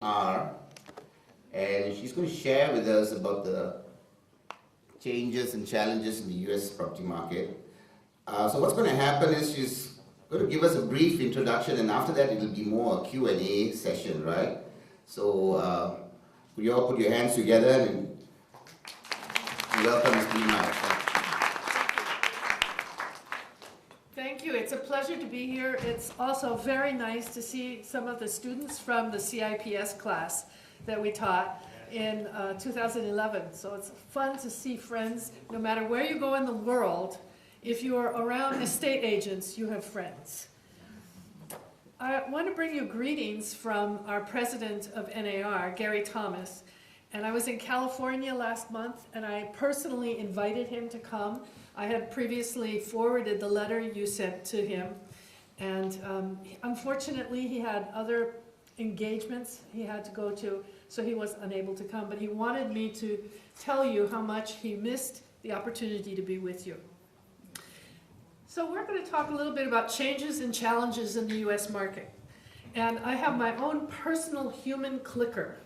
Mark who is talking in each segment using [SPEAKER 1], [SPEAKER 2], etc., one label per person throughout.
[SPEAKER 1] R, and she's going to share with us about the changes and challenges in the US property market. So what's going to happen is she's going to give us a brief introduction, and after that it'll be more a Q&A session, right? So could you all put your hands together and welcome Ms.Pili.
[SPEAKER 2] Thank you. It's a pleasure to be here. It's also very nice to see some of the students from the CIPS class that we taught in 2011. So it's fun to see friends. No matter where you go in the world, if you are around estate agents, you have friends. I want to bring you greetings from our president of NAR, Gary Thomas. And I was in California last month, and I personally invited him to come. I had previously forwarded the letter you sent to him, and unfortunately he had other engagements he had to go to, so he was unable to come, but he wanted me to tell you how much he missed the opportunity to be with you. So we're going to talk a little bit about changes and challenges in the US market. And I have my own personal human clicker.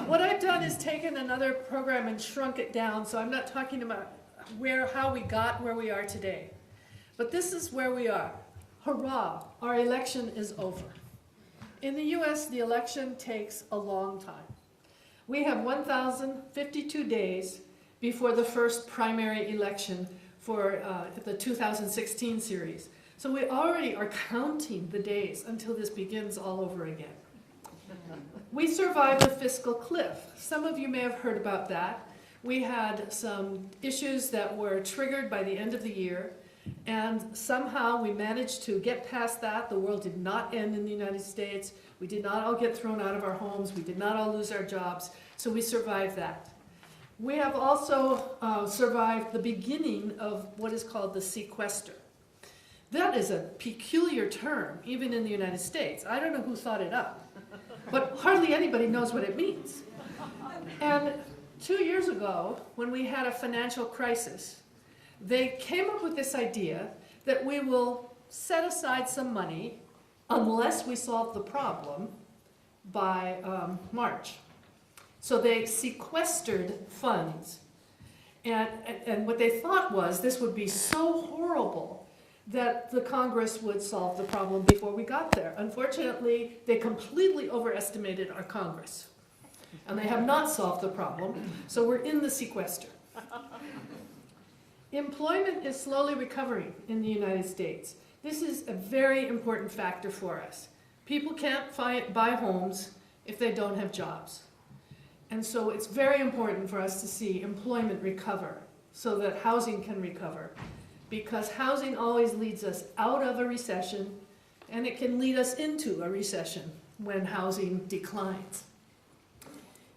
[SPEAKER 2] What I've done is taken another program and shrunk it down, so I'm not talking about how we got where we are today. But this is where we are. Hurrah, our election is over. In the US, the election takes a long time. We have 1,052 days before the first primary election for the 2016 series. So we already are counting the days until this begins all over again. We survived the fiscal cliff. Some of you may have heard about that. We had some issues that were triggered by the end of the year, and somehow we managed to get past that. The world did not end in the United States. We did not all get thrown out of our homes. We did not all lose our jobs, so we survived that. We have also survived the beginning of what is called the sequester. That is a peculiar term, even in the United States. I don't know who thought it up, but hardly anybody knows what it means. And 2 years ago, when we had a financial crisis, they came up with this idea that we will set aside some money unless we solve the problem by March. So they sequestered funds. And what they thought was this would be so horrible that the Congress would solve the problem before we got there. Unfortunately, they completely overestimated our Congress. And they have not solved the problem, so we're in the sequester. Employment is slowly recovering in the United States. This is a very important factor for us. People can't buy homes if they don't have jobs. And so it's very important for us to see employment recover so that housing can recover, because housing always leads us out of a recession, and it can lead us into a recession when housing declines.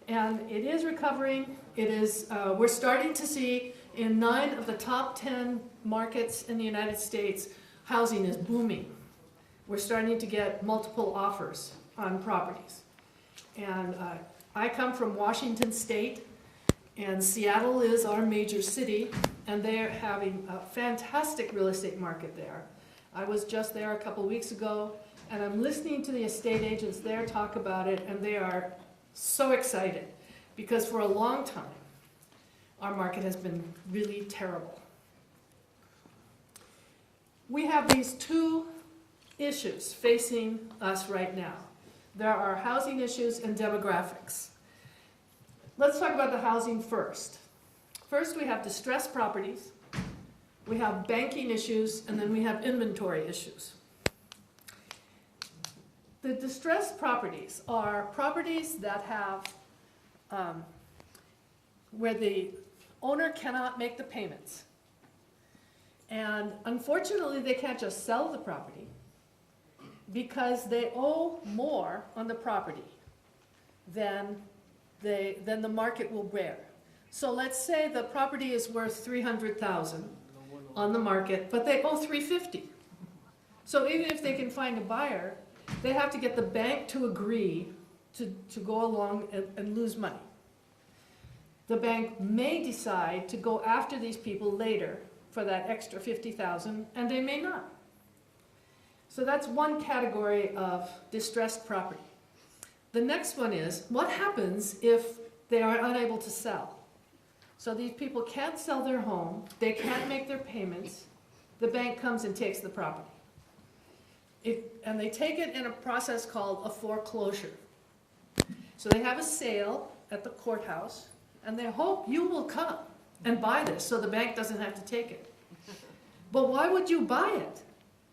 [SPEAKER 2] And it is recovering. It is, we're starting to see in 9 of the top 10 markets in the United States, housing is booming. We're starting to get multiple offers on properties. And I come from Washington State, and Seattle is our major city, and they're having a fantastic real estate market there. I was just there a couple weeks ago, and I'm listening to the estate agents there talk about it, and they are so excited, because for a long time, our market has been really terrible. We have these two issues facing us right now. There are housing issues and demographics. Let's talk about the housing first. First, we have distressed properties, we have banking issues, and then we have inventory issues. The distressed properties are properties that have, where the owner cannot make the payments. And unfortunately, they can't just sell the property because they owe more on the property than the market will bear. So let's say the property is worth $300,000 on the market, but they owe $350,000. So even if they can find a buyer, they have to get the bank to agree to go along and lose money. The bank may decide to go after these people later for that extra $50,000, and they may not. So that's one category of distressed property. The next one is, what happens if they are unable to sell? So these people can't sell their home, they can't make their payments, the bank comes and takes the property. And they take it in a process called a foreclosure. So they have a sale at the courthouse, and they hope you will come and buy this so the bank doesn't have to take it. But why would you buy it?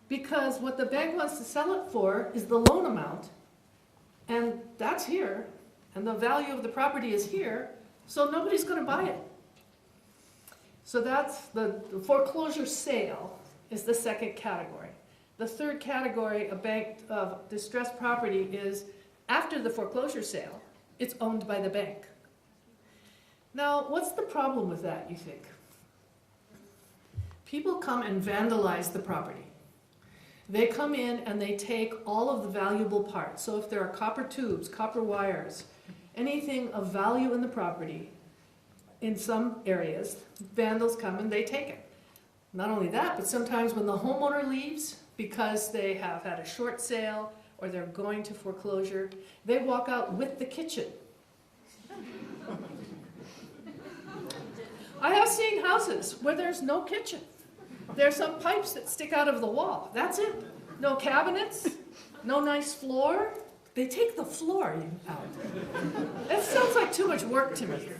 [SPEAKER 2] Because what the bank wants to sell it for is the loan amount, and that's here, and the value of the property is here, so nobody's going to buy it. So that's the foreclosure sale is the second category. The third category of bank of distressed property is after the foreclosure sale, it's owned by the bank. Now, what's the problem with that, you think? People come and vandalize the property. They come in and they take all of the valuable parts. So if there are copper tubes, copper wires, anything of value in the property, in some areas, vandals come and they take it. Not only that, but sometimes when the homeowner leaves, because they have had a short sale or they're going to foreclosure, they walk out with the kitchen. I have seen houses where there's no kitchen. There's some pipes that stick out of the wall. That's it. No cabinets, no nice floor. They take the floor out. That sounds like too much work to me.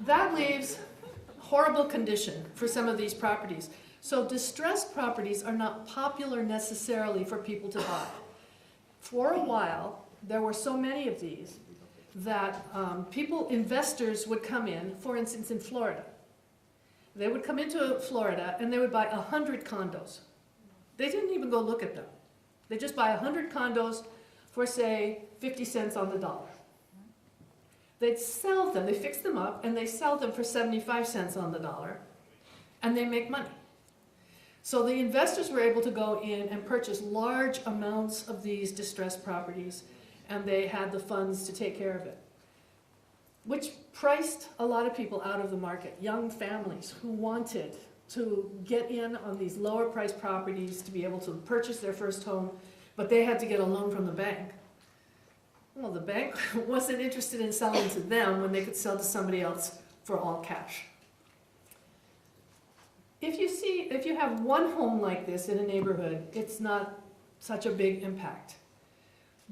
[SPEAKER 2] That leaves horrible condition for some of these properties. So distressed properties are not popular necessarily for people to buy. For a while, there were so many of these that investors would come in, for instance in Florida. They would come into Florida and they would buy 100 condos. They didn't even go look at them. They just buy 100 condos for, say, 50 cents on the dollar. They'd sell them, they fix them up, and they sell them for 75 cents on the dollar, and they make money. So the investors were able to go in and purchase large amounts of these distressed properties, and they had the funds to take care of it, which priced a lot of people out of the market, young families who wanted to get in on these lower priced properties to be able to purchase their first home, but they had to get a loan from the bank. Well, the bank wasn't interested in selling to them when they could sell to somebody else for all cash. If you have one home like this in a neighborhood, it's not such a big impact.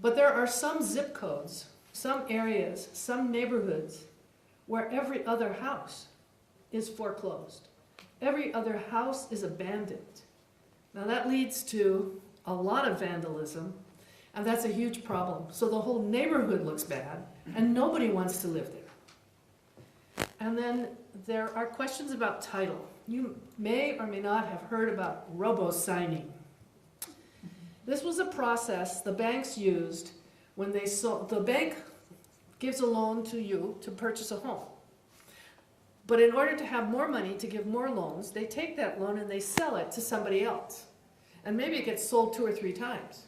[SPEAKER 2] But there are some zip codes, some areas, some neighborhoods where every other house is foreclosed. Every other house is abandoned. Now that leads to a lot of vandalism, and that's a huge problem. So the whole neighborhood looks bad, and nobody wants to live there. And then there are questions about title. You may or may not have heard about robo-signing. This was a process the banks used when they sold. The bank gives a loan to you to purchase a home. But in order to have more money to give more loans, they take that loan and they sell it to somebody else. And maybe it gets sold 2 or 3 times.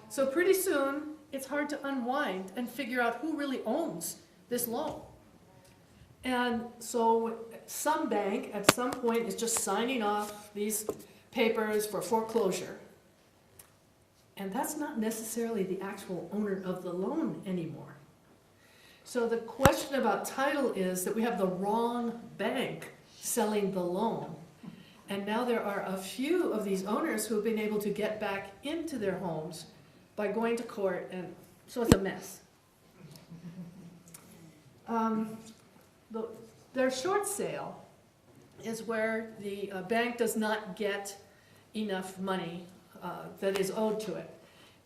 [SPEAKER 2] So pretty soon, it's hard to unwind and figure out who really owns this loan. And so some bank at some point is just signing off these papers for foreclosure. And that's not necessarily the actual owner of the loan anymore. So the question about title is that we have the wrong bank selling the loan. And now there are a few of these owners who have been able to get back into their homes by going to court, and so it's a mess. Their short sale is where the bank does not get enough money that is owed to it.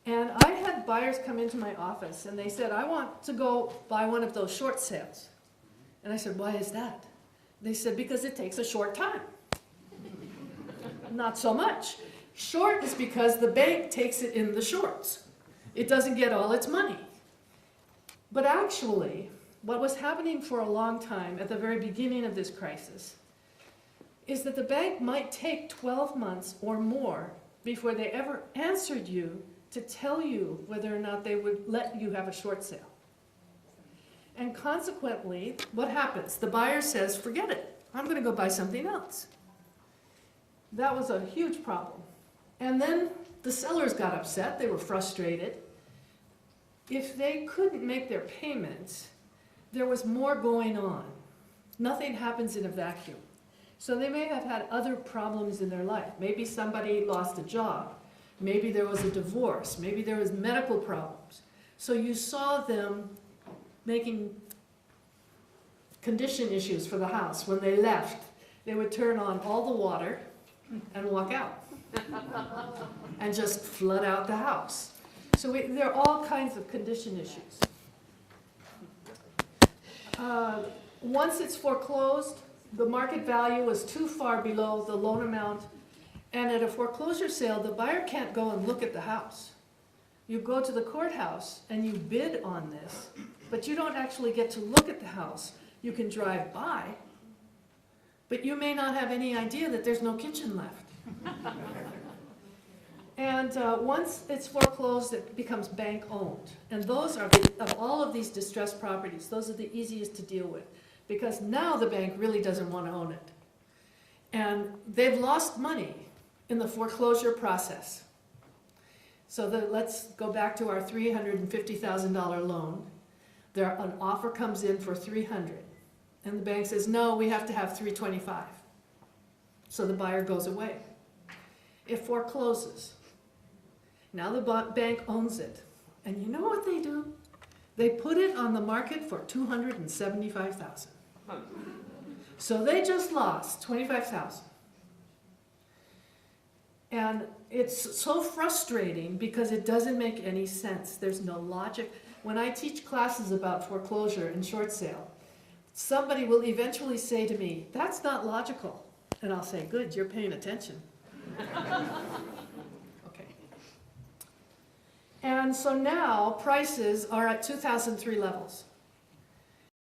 [SPEAKER 2] And I had buyers come into my office and they said, I want to go buy one of those short sales. And I said, why is that? They said, because it takes a short time. Not so much. Short is because the bank takes it in the shorts. It doesn't get all its money. But actually, what was happening for a long time at the very beginning of this crisis is that the bank might take 12 months or more before they ever answered you to tell you whether or not they would let you have a short sale. And consequently, what happens? The buyer says, forget it, I'm going to go buy something else. That was a huge problem. And then the sellers got upset, they were frustrated. If they couldn't make their payments, there was more going on. Nothing happens in a vacuum. So they may have had other problems in their life. Maybe somebody lost a job. Maybe there was a divorce. Maybe there was medical problems. So you saw them making condition issues for the house. When they left, they would turn on all the water and walk out and just flood out the house. So there are all kinds of condition issues. Once it's foreclosed, the market value is too far below the loan amount, and at a foreclosure sale, the buyer can't go and look at the house. You go to the courthouse and you bid on this, but you don't actually get to look at the house. You can drive by, but you may not have any idea that there's no kitchen left. And once it's foreclosed, it becomes bank-owned. And those are, of all of these distressed properties, those are the easiest to deal with, because now the bank really doesn't want to own it. And they've lost money in the foreclosure process. So let's go back to our $350,000 loan. An offer comes in for $300,000, and the bank says, no, we have to have $325,000. So the buyer goes away. It forecloses. Now the bank owns it. And you know what they do? They put it on the market for $275,000. So they just lost $25,000. And it's so frustrating because it doesn't make any sense. There's no logic. When I teach classes about foreclosure and short sale, somebody will eventually say to me, that's not logical. And I'll say, good, you're paying attention. Okay. And so now prices are at 2003 levels.